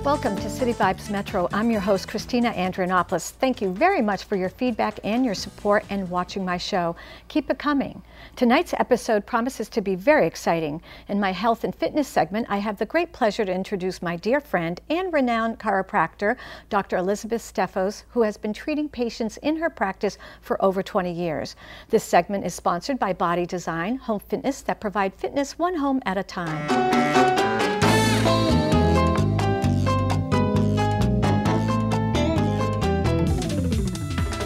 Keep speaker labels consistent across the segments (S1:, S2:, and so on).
S1: Welcome to City Vibes Metro. I'm your host, Christina Andrianopoulos. Thank you very much for your feedback and your support and watching my show. Keep it coming. Tonight's episode promises to be very exciting. In my health and fitness segment, I have the great pleasure to introduce my dear friend and renowned chiropractor, Dr. Elizabeth Stefos, who has been treating patients in her practice for over 20 years. This segment is sponsored by Body Design, home fitness that provide fitness one home at a time.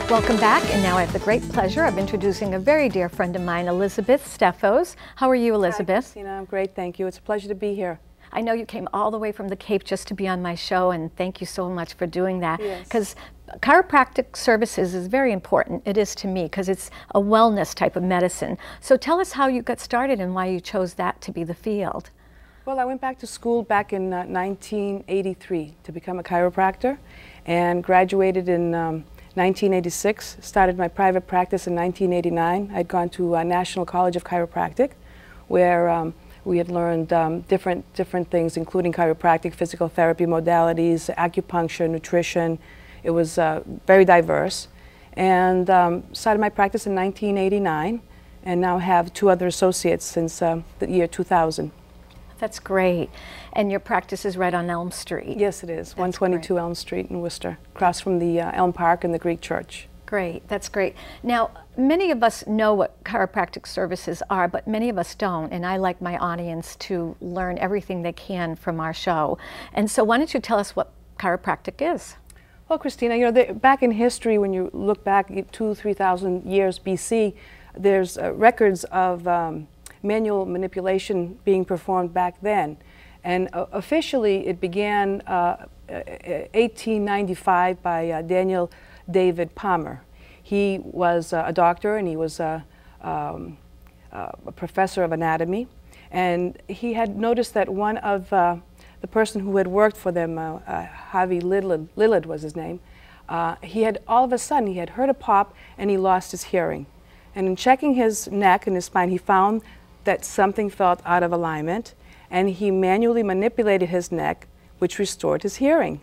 S1: Welcome back, and now I have the great pleasure of introducing a very dear friend of mine, Elizabeth Stefos. How are you, Elizabeth?
S2: Hi, Christina. I'm great, thank you. It's a pleasure to be here.
S1: I know you came all the way from the Cape just to be on my show, and thank you so much for doing that. Because chiropractic services is very important. It is to me, because it's a wellness type of medicine. So tell us how you got started and why you chose that to be the field.
S2: Well, I went back to school back in 1983 to become a chiropractor, and graduated in 1986, started my private practice in 1989. I'd gone to National College of Chiropractic, where we had learned different things, including chiropractic, physical therapy modalities, acupuncture, nutrition. It was very diverse. And started my practice in 1989, and now have two other associates since the year 2000.
S1: That's great. And your practice is right on Elm Street.
S2: Yes, it is. 122 Elm Street in Worcester, across from the Elm Park and the Greek Church.
S1: Great. That's great. Now, many of us know what chiropractic services are, but many of us don't. And I like my audience to learn everything they can from our show. And so why don't you tell us what chiropractic is?
S2: Well, Christina, you know, back in history, when you look back 2,000–3,000 years BC, there's records of manual manipulation being performed back then. And officially it began 1895 by Daniel David Palmer. He was a doctor, and he was a professor of anatomy. And he had noticed that one of the person who had worked for them, Harvey Lillard was his name, he had all of a sudden, he had heard a pop and he lost his hearing. And in checking his neck and his spine, he found that something felt out of alignment, and he manually manipulated his neck, which restored his hearing.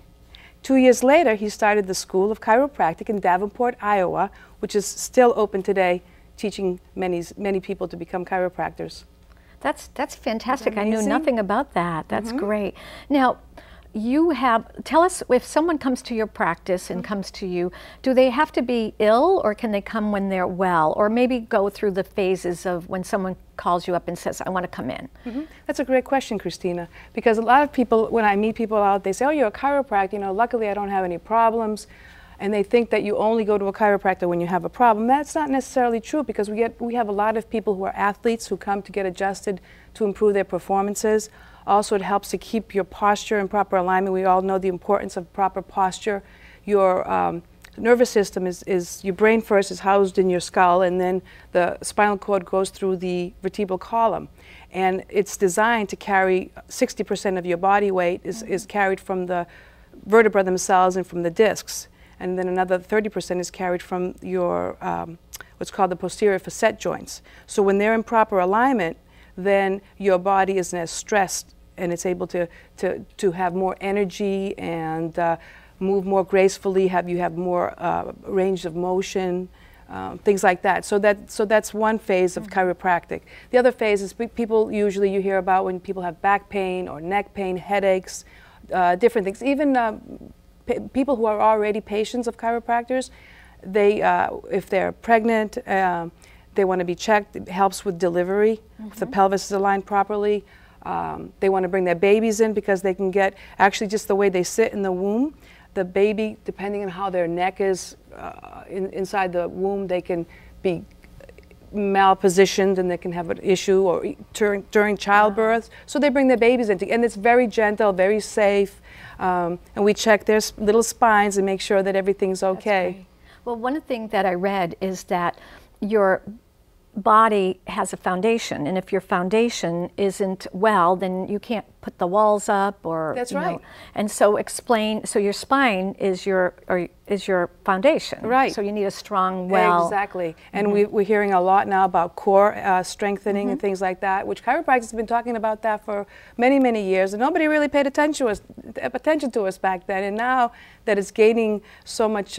S2: 2 years later, he started the School of Chiropractic in Davenport, Iowa, which is still open today, teaching many people to become chiropractors.
S1: That's fantastic. I knew nothing about that. That's great. Now, tell us, if someone comes to your practice and comes to you, do they have to be ill, or can they come when they're well, or maybe go through the phases of when someone calls you up and says, I want to come in?
S2: That's a great question, Christina, because a lot of people, when I meet people out, they say, oh, you're a chiropractor, you know, luckily I don't have any problems. And they think that you only go to a chiropractor when you have a problem. That's not necessarily true, because we have a lot of people who are athletes who come to get adjusted to improve their performances. Also, it helps to keep your posture in proper alignment. We all know the importance of proper posture. Your nervous system your brain first is housed in your skull, and then the spinal cord goes through the vertebral column. And it's designed to carry 60% of your body weight is carried from the vertebrae themselves and from the discs. And then another 30% is carried from your what's called the posterior facet joints. So when they're in proper alignment, then your body isn't as stressed, and it's able to have more energy and move more gracefully. You have more range of motion, things like that. So that's one phase of chiropractic. The other phase is people usually you hear about when people have back pain or neck pain, headaches, different things. Even people who are already patients of chiropractors, if they're pregnant, they want to be checked. It helps with delivery, if the pelvis is aligned properly. They want to bring their babies in, because they can get, actually just the way they sit in the womb, the baby, depending on how their neck is inside the womb, they can be malpositioned and they can have an issue, or during childbirth. So they bring their babies in, and it's very gentle, very safe. And we check their little spines and make sure that everything's okay.
S1: Well, one thing that I read is that your body has a foundation, and if your foundation isn't well, then you can't put the walls up, or
S2: that's right.
S1: And so explain. So your spine is your foundation,
S2: right?
S1: So you need a strong, well.
S2: Exactly. And we're hearing a lot now about core strengthening and things like that, which chiropractors have been talking about that for many, many years, and nobody really paid attention to us back then. And now that it's gaining so much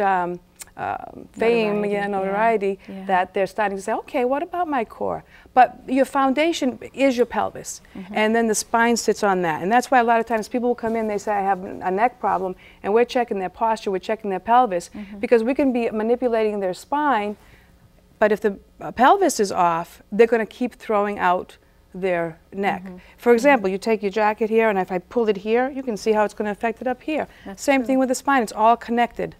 S2: fame, notoriety, that they're starting to say, okay, what about my core? But your foundation is your pelvis, and then the spine sits on that. And that's why a lot of times people will come in, they say, I have a neck problem, and we're checking their posture, we're checking their pelvis, because we can be manipulating their spine, but if the pelvis is off, they're going to keep throwing out their neck. For example, you take your jacket here, and if I pull it here, you can see how it's going to affect it up here. Same thing with the spine, it's all connected.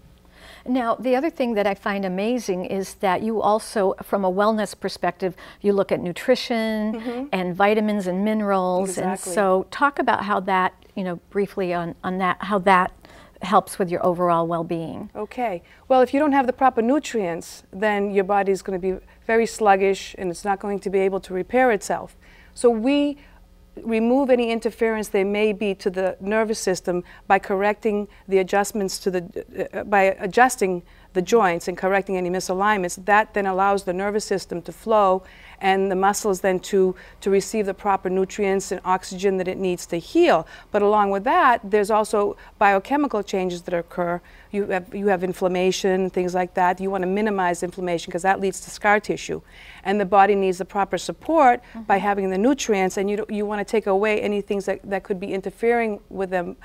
S1: Now, the other thing that I find amazing is that you also, from a wellness perspective, you look at nutrition and vitamins and minerals.
S2: Exactly.
S1: And so talk about how that, briefly on that, how that helps with your overall well-being.
S2: Okay. Well, if you don't have the proper nutrients, then your body's going to be very sluggish, and it's not going to be able to repair itself. So we remove any interference there may be to the nervous system by correcting the adjustments to the, by adjusting the joints and correcting any misalignments. That then allows the nervous system to flow, and the muscles then to receive the proper nutrients and oxygen that it needs to heal. But along with that, there's also biochemical changes that occur. You have inflammation, things like that. You want to minimize inflammation because that leads to scar tissue. And the body needs the proper support by having the nutrients, and you want to take away any things that could be interfering with them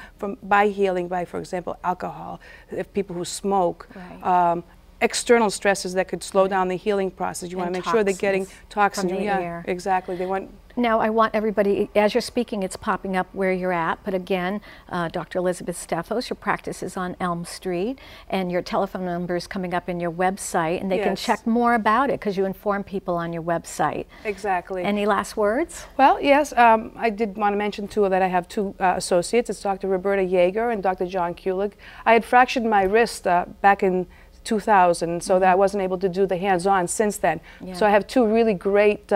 S2: by healing, by, for example, alcohol, if people who smoke. Right. External stresses that could slow down the healing process. You want to make sure they're getting toxins
S1: from the air.
S2: Exactly. They want.
S1: Now, I want everybody, as you're speaking, it's popping up where you're at. But again, Dr. Elizabeth Stefos, your practice is on Elm Street, and your telephone number is coming up in your website, and they can check more about it because you inform people on your website.
S2: Exactly.
S1: Any last words?
S2: Well, yes, I did want to mention too that I have two associates. It's Dr. Roberta Yeager and Dr. John Kulig. I had fractured my wrist back in 2000, so that I wasn't able to do the hands-on since then. So I have two really great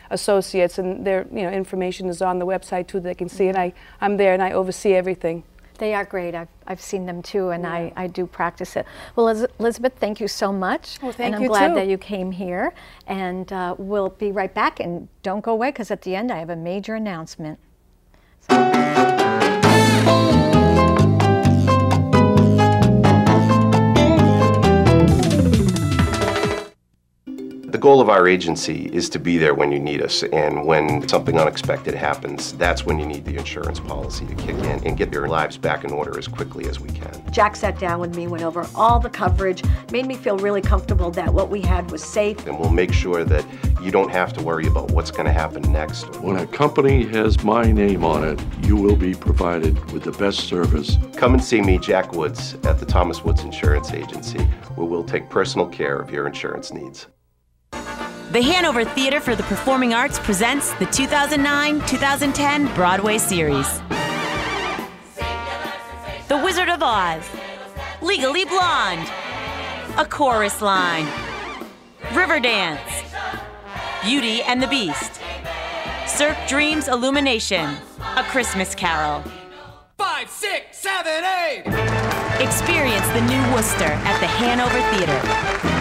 S2: associates, and their information is on the website too. They can see, and I'm there and I oversee everything.
S1: They are great. I've seen them too, and I do practice it. Well, Elizabeth, thank you so much.
S2: Well, thank you
S1: and I'm glad that you came here, and we'll be right back. And don't go away, because at the end I have a major announcement.
S3: The goal of our agency is to be there when you need us, and when something unexpected happens, that's when you need the insurance policy to kick in and get your lives back in order as quickly as we can.
S4: Jack sat down with me, went over all the coverage, made me feel really comfortable that what we had was safe.
S3: And we'll make sure that you don't have to worry about what's going to happen next.
S5: When a company has my name on it, you will be provided with the best service.
S3: Come and see me, Jack Woods, at the Thomas Woods Insurance Agency, where we'll take personal care of your insurance needs.
S6: The Hanover Theater for the Performing Arts presents the 2009-2010 Broadway series. The Wizard of Oz, Legally Blonde, A Chorus Line, Riverdance, Beauty and the Beast, Cirque Dreams Illumination, A Christmas Carol.
S7: 5, 6, 7, 8!
S6: Experience the new Worcester at the Hanover Theater.